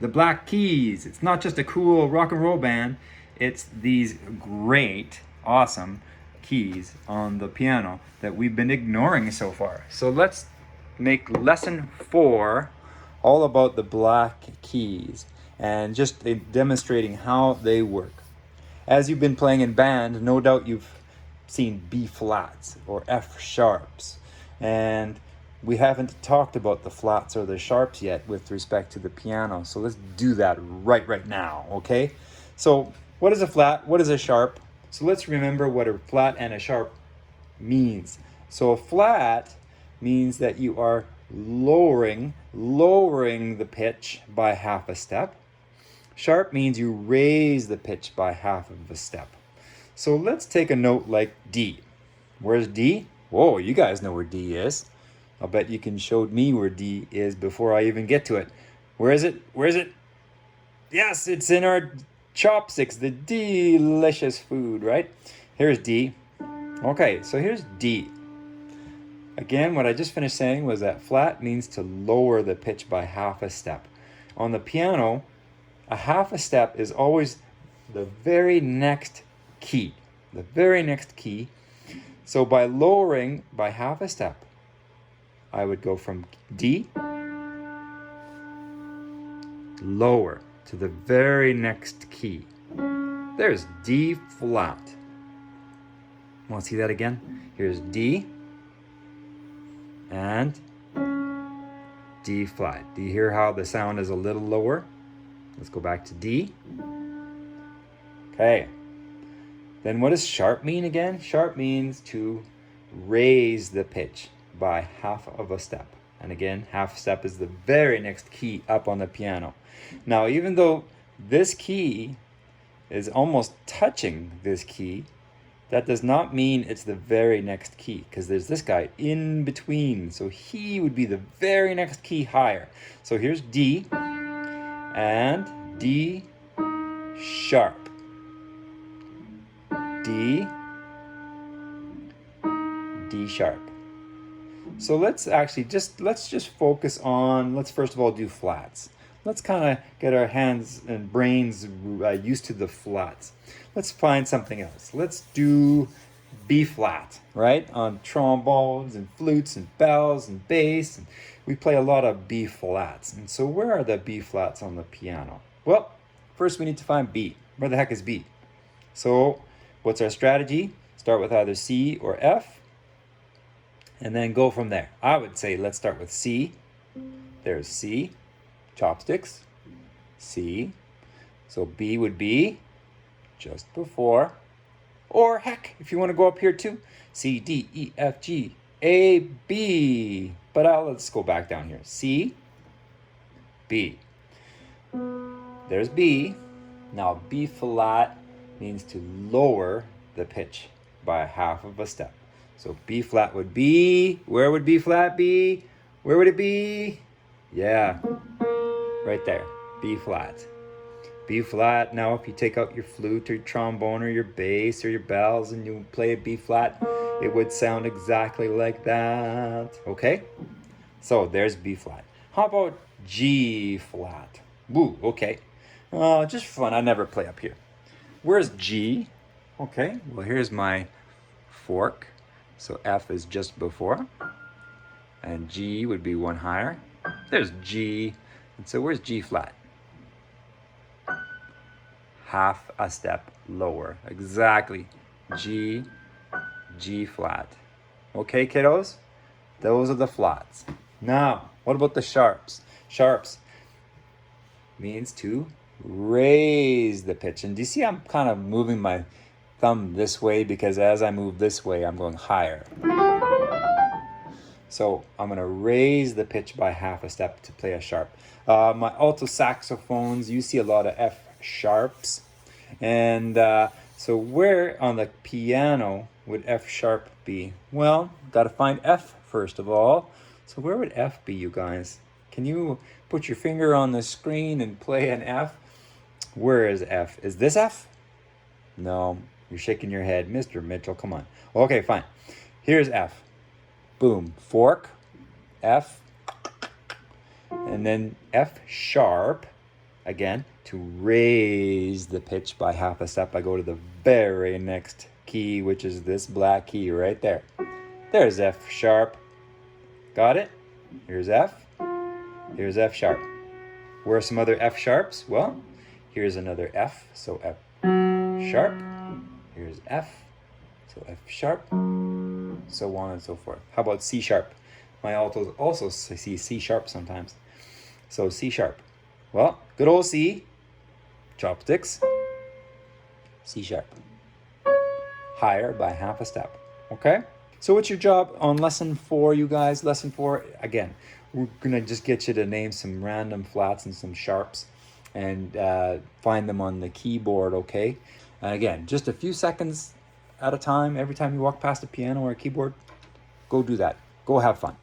the Black Keys. It's not just a cool rock and roll band, it's these great, awesome keys on the piano that we've been ignoring so far. So let's make lesson 4 all about the Black Keys and just demonstrating how they work. As you've been playing in band, no doubt you've seen B flats or F sharps, and we haven't talked about the flats or the sharps yet with respect to the piano. So let's do that right now, okay? So what is a flat? What is a sharp? So let's remember what a flat and a sharp means. So a flat means that you are lowering the pitch by half a step. Sharp means you raise the pitch by half of a step. So let's take a note like D. Where's D? Whoa, you guys know where D is. I'll bet you can show me where D is before I even get to it. Where is it? Where is it? Yes, it's in our chopsticks, the delicious food, right? Here's D. Okay, so here's D. Again, what I just finished saying was that flat means to lower the pitch by half a step. On the piano, a half a step is always the very next key. The very next key. So by lowering by half a step, I would go from D, lower to the very next key. There's D flat. Want to see that again? Here's D and D flat. Do you hear how the sound is a little lower? Let's go back to D. Okay. Then what does sharp mean again? Sharp means to raise the pitch by half of a step. And again, half step is the very next key up on the piano. Now, even though this key is almost touching this key, that does not mean it's the very next key, because there's this guy in between. So he would be the very next key higher. So here's D and D sharp. D, D sharp. So let's just focus on, let's first of all do flats. Let's kind of get our hands and brains used to the flats. Let's find something else. Let's do B flat, right? On trombones and flutes and bells and bass. And we play a lot of B flats. And so where are the B flats on the piano? Well, first we need to find B. Where the heck is B? So what's our strategy? Start with either C or F, and then go from there. I would say let's start with C. There's C, chopsticks, C. So B would be just before, or heck, if you want to go up here too, C, D, E, F, G, A, B. But let's go back down here. C, B. There's B. Now B flat means to lower the pitch by half of a step. So B flat would be, where would B flat be? Where would it be? Yeah, right there, B flat. B flat. Now if you take out your flute or your trombone or your bass or your bells and you play a B flat, it would sound exactly like that. Okay? So there's B flat. How about G flat? Woo, okay. Just fun, I never play up here. Where's G? Okay, well here's my fork. So F is just before, and G would be one higher. There's G, and so where's G flat? Half a step lower, exactly. G, G flat. Okay, kiddos? Those are the flats. Now, what about the sharps? Sharps means to raise the pitch. And do you see I'm kind of moving my thumb this way because as I move this way, I'm going higher. So I'm going to raise the pitch by half a step to play a sharp. My alto saxophones, you see a lot of F sharps. And so where on the piano would F sharp be? Well, got to find F first of all. So where would F be, you guys? Can you put your finger on the screen and play an F? Where is F? Is this F? No, you're shaking your head. Mr. Mitchell, come on. Okay, fine. Here's F. Boom. Fork, F, and then F sharp, Again, to raise the pitch by half a step, I go to the very next key, which is this black key right there. There's F sharp. Got it? Here's F. Here's F sharp. Where are some other F sharps? Well, here's another F, so F sharp. Here's F, so F sharp, so on and so forth. How about C sharp? My altos also see C sharp sometimes. So C sharp. Well, good old C, chopsticks, C sharp. Higher by half a step, okay? So what's your job on lesson 4, you guys? Lesson 4, again, we're gonna just get you to name some random flats and some sharps and find them on the keyboard, okay? And again, just a few seconds at a time, every time you walk past a piano or a keyboard, go do that. Go have fun.